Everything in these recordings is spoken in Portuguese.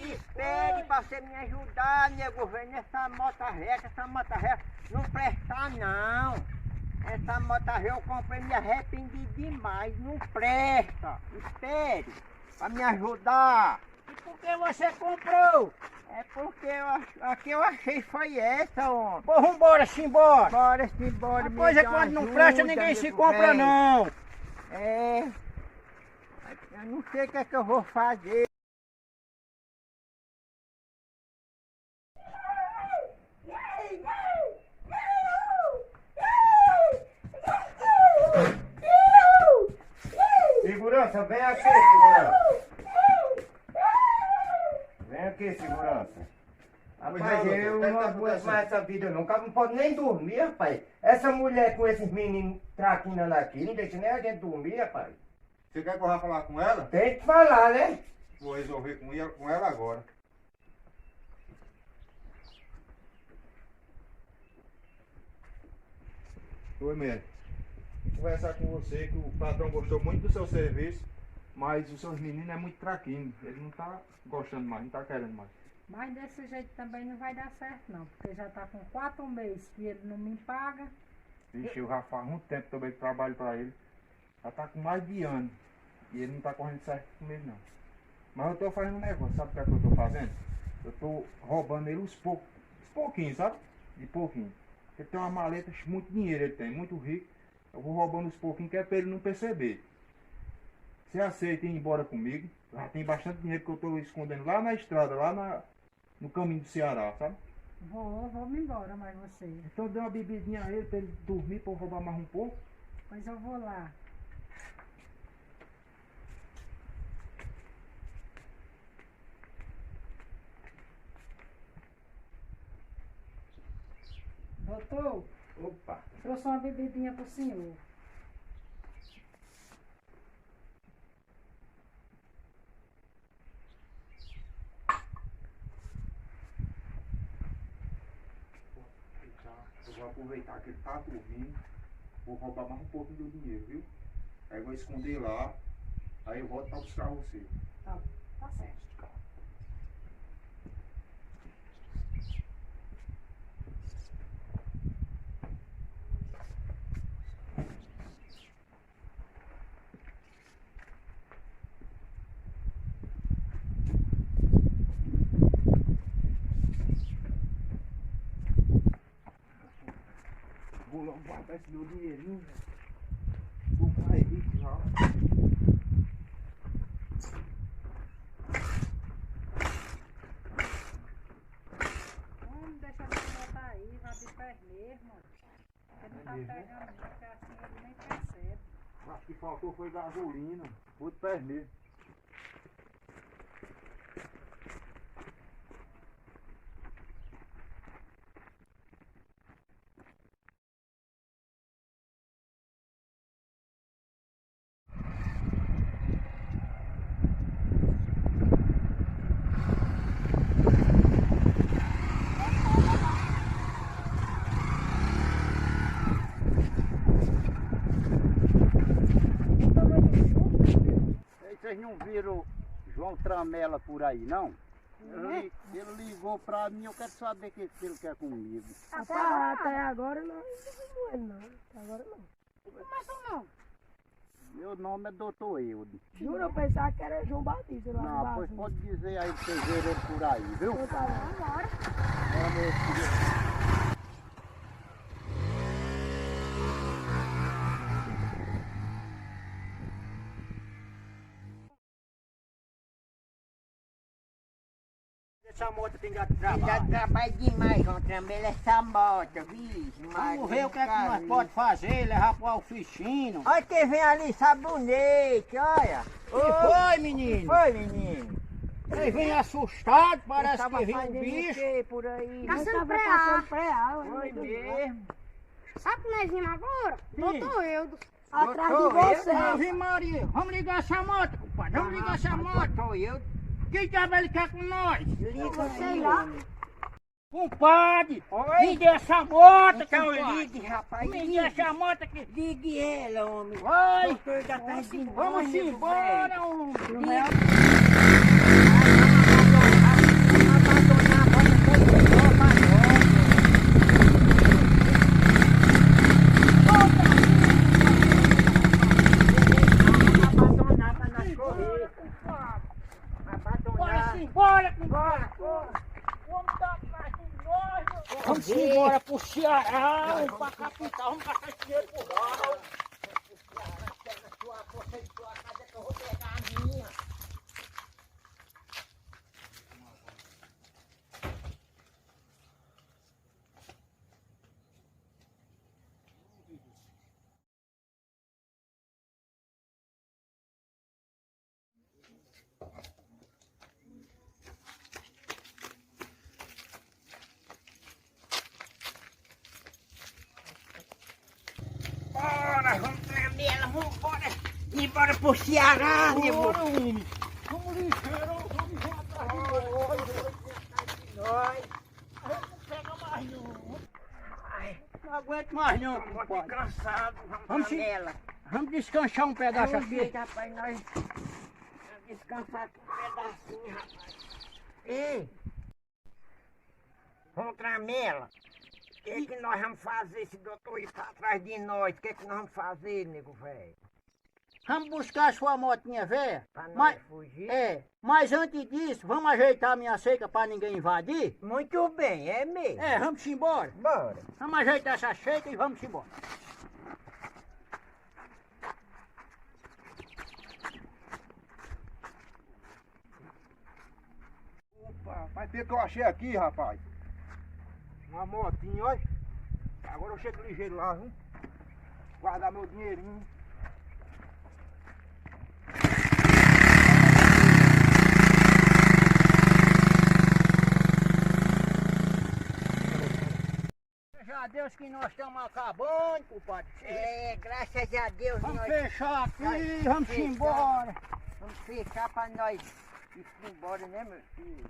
Espere pra você me ajudar, nego, velho. Essa moto reta não presta não. Essa moto eu comprei e me arrependi demais. Não presta. Espere pra me ajudar. E por que você comprou? É porque a que eu achei foi essa, homem. Pô, vambora, simbora. Bora, simbora. A coisa quando não presta, ninguém se compra, não. É. Eu não sei o que é que eu vou fazer. Segurança, vem aqui, segurança. Vem aqui, segurança. Rapaz, eu não aguento mais essa vida não. O cara não pode nem dormir, rapaz. Essa mulher com esses meninos traquinando aqui, não deixa nem a gente dormir, rapaz. Você quer que eu vá falar com ela? Tem que falar, né? Vou resolver com ela agora. Oi, mestre. Vou conversar com você que o patrão gostou muito do seu serviço, mas os seus meninos é muito traquinho. Ele não tá gostando mais, não tá querendo mais. Mas desse jeito também não vai dar certo não, porque já tá com 4 meses que ele não me paga. Vixe, eu já faz muito tempo também que trabalho pra ele. Já tá com mais de ano. E ele não tá correndo certo comigo não. Mas eu tô fazendo um negócio, sabe o que é que eu tô fazendo? Eu tô roubando ele uns pouquinhos, sabe? De pouquinho. Ele tem uma maleta, muito dinheiro ele tem, muito rico. Eu vou roubando uns pouquinhos que é pra ele não perceber. Você aceita ir embora comigo? Já tem bastante dinheiro que eu tô escondendo lá na estrada, no caminho do Ceará, sabe? Vou-me embora, mas você. Então dê uma bebidinha a ele pra ele dormir, pra eu roubar mais um pouco. Pois eu vou lá. Doutor, Opa. trouxe uma bebidinha pro senhor. Eu vou aproveitar que ele tá dormindo, vou roubar mais um pouco do dinheiro, viu? Aí eu vou esconder lá, aí eu volto pra buscar você. Tá certo. Vou lá guardar esse meu dinheirinho, velho. Tô mais rico já. Vamos deixar ele botar aí, vai de pé mesmo. Ele não tá mesmo? pegando não, porque assim ele nem percebe. Acho que faltou foi gasolina. Vou de pé mesmo. Vocês não viram João Tramela por aí, não? Ele ligou pra mim, eu quero saber o que ele quer comigo. Até agora não é não. Até agora não. Mas não. Meu nome é Doutor Eudo. Juro, eu pensava que era João Batista lá Não, no pois Brasil. pode dizer aí pra vocês verem ele por aí, viu? Então tá bom. Vambora. Bora, meu filho. Essa moto tem gato Ele dá trabalho. trabalho demais, João Trambela, essa moto, vixe. Vamos ver o que é que nós podemos fazer, levar pro oficina. Olha quem vem ali, sabonete, olha. O que foi, menino? Foi, menino? Vocês vêm assustados, parece Tava que viu um fazendo o bicho. quê por aí? Nós Caçando tava preá. caçando preá. Foi mesmo. Sabe que nós vimos agora? Doutor Eudo. Atrás de Doutor, você. Ave Maria, vamos ligar essa moto, compadre. Vamos ligar essa moto. Doutor, eu Que diabo ele quer com nós? ligo Sei lá. Compadre, Oi? me dê essa moto, Então compadre. ligue, rapaz. Me dê essa moto aqui. Ligue ela, homem. Vai, Doutor já tá indo vamos embora, embora, velho. homem. Ligue. Vamos embora, embora. Vamos dar mais de nós. Vamos embora pro Ceará, vamos pra capital, vamos passar esse dinheiro por lá. Pega a sua força de sua casa que eu vou pegar a minha. Bora, vamos tramela, vamos embora pro Ceará, meu irmão. Vamos ligeiro, vamos atrás de nós. Não pega mais não. Não aguento mais não, compadre. Cansado, vamos tramela. Vamos descansar um pedaço aqui. Rapaz, nós vamos descansar aqui um pedacinho, rapaz. Ei, vamos tramela. O que nós vamos fazer se o doutor ir pra trás de nós? O que nós vamos fazer, nego velho? Vamos buscar a sua motinha velha? Pra nós fugir? É, mas antes disso, vamos ajeitar a minha cerca pra ninguém invadir? Muito bem, é mesmo. É, vamos embora? Bora. Vamos ajeitar essa cerca e vamos embora. Opa, mas o que eu achei aqui, rapaz? Uma motinha, olha. Agora eu chego ligeiro lá, viu? Guardar meu dinheirinho. Graças a Deus que nós estamos acabando, compadre. É, graças a Deus. Vamos fechar aqui, vamos embora. Vamos fechar pra nós ir embora, né, meu filho?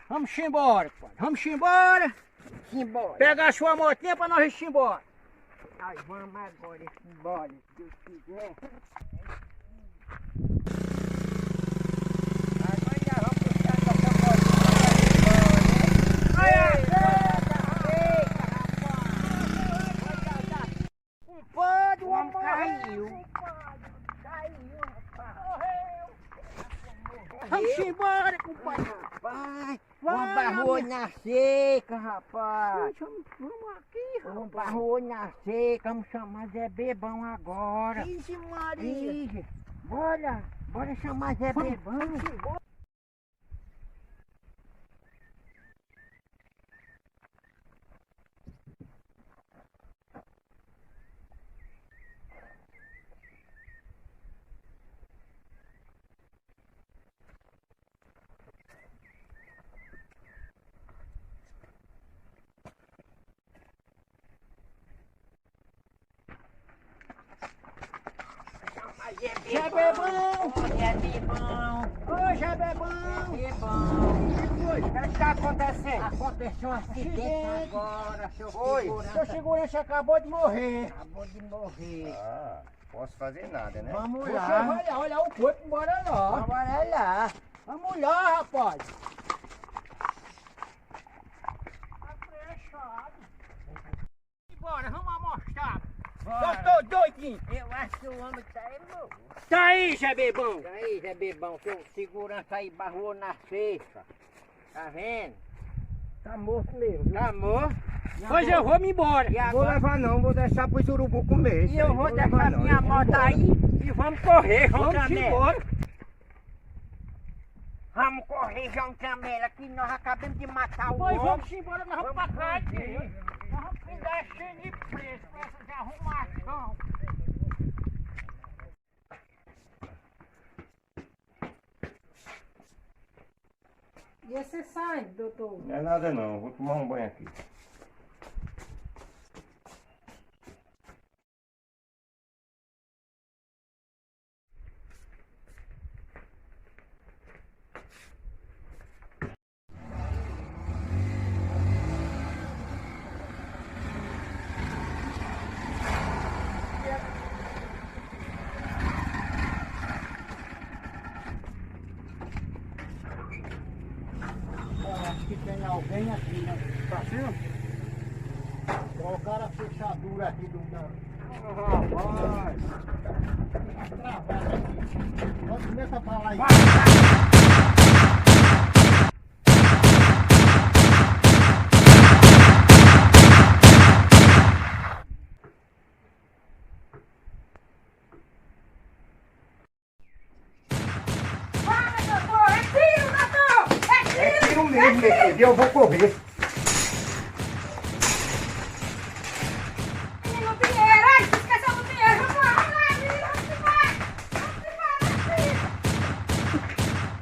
Vamos embora, pai. Vamos embora. Embora. Pega a sua motinha pra nós ir embora. Nós vamos agora embora, se Deus quiser. Agora já vamos puxar nossa motinha. Rapaz. Compadre, o homem caiu. Caiu, rapaz. Morreu. Vamos embora, compadre. Rapaz. Vamos pra rua na seca, rapaz. Vamos aqui, rapaz. Vamos pra rua na seca, vamos chamar Zé Bebão agora. Ixi, Maria. Ixi, bora chamar Zé Bebão. Zé Bebão! Zé Bebão! Ô, Zé Bebão! Zé Bebão! O que foi? O que está acontecendo? Aconteceu um acidente agora, seu segurança. Seu segurança acabou de morrer. Acabou de morrer. Ah, posso fazer nada, né? Vamos lá. Você vai olhar o corpo, bora lá. Vamos lá. Vamos lá, rapaz. Tá fechado. Bora, vamos amostrar. Eu tô doidinho! Eu acho que o homem tá aí, louco. Tá aí, Zé Bebão! Tá aí, Zé Bebão, seu segurança aí barrou na cerca. Tá vendo? Tá morto mesmo. Tá morto? Pois eu vou me embora. E Vou levar não, vou deixar pros urubu comer. E eu vou deixar minha moto aí e vamos correr, João Tramela. Vamos correr, João Tramela, que nós acabamos de matar o homem. Vamos embora, nós vamos pra cá, nós vamos ficar cheio de preço pra essas arrumação. E você sai, doutor? Não é nada não, vou tomar um banho aqui. Acho que tem alguém aqui, né? Tá vendo? Colocaram a fechadura aqui do Rapaz! Pode começar a falar aí. É tiro mesmo, meu filho, eu vou correr.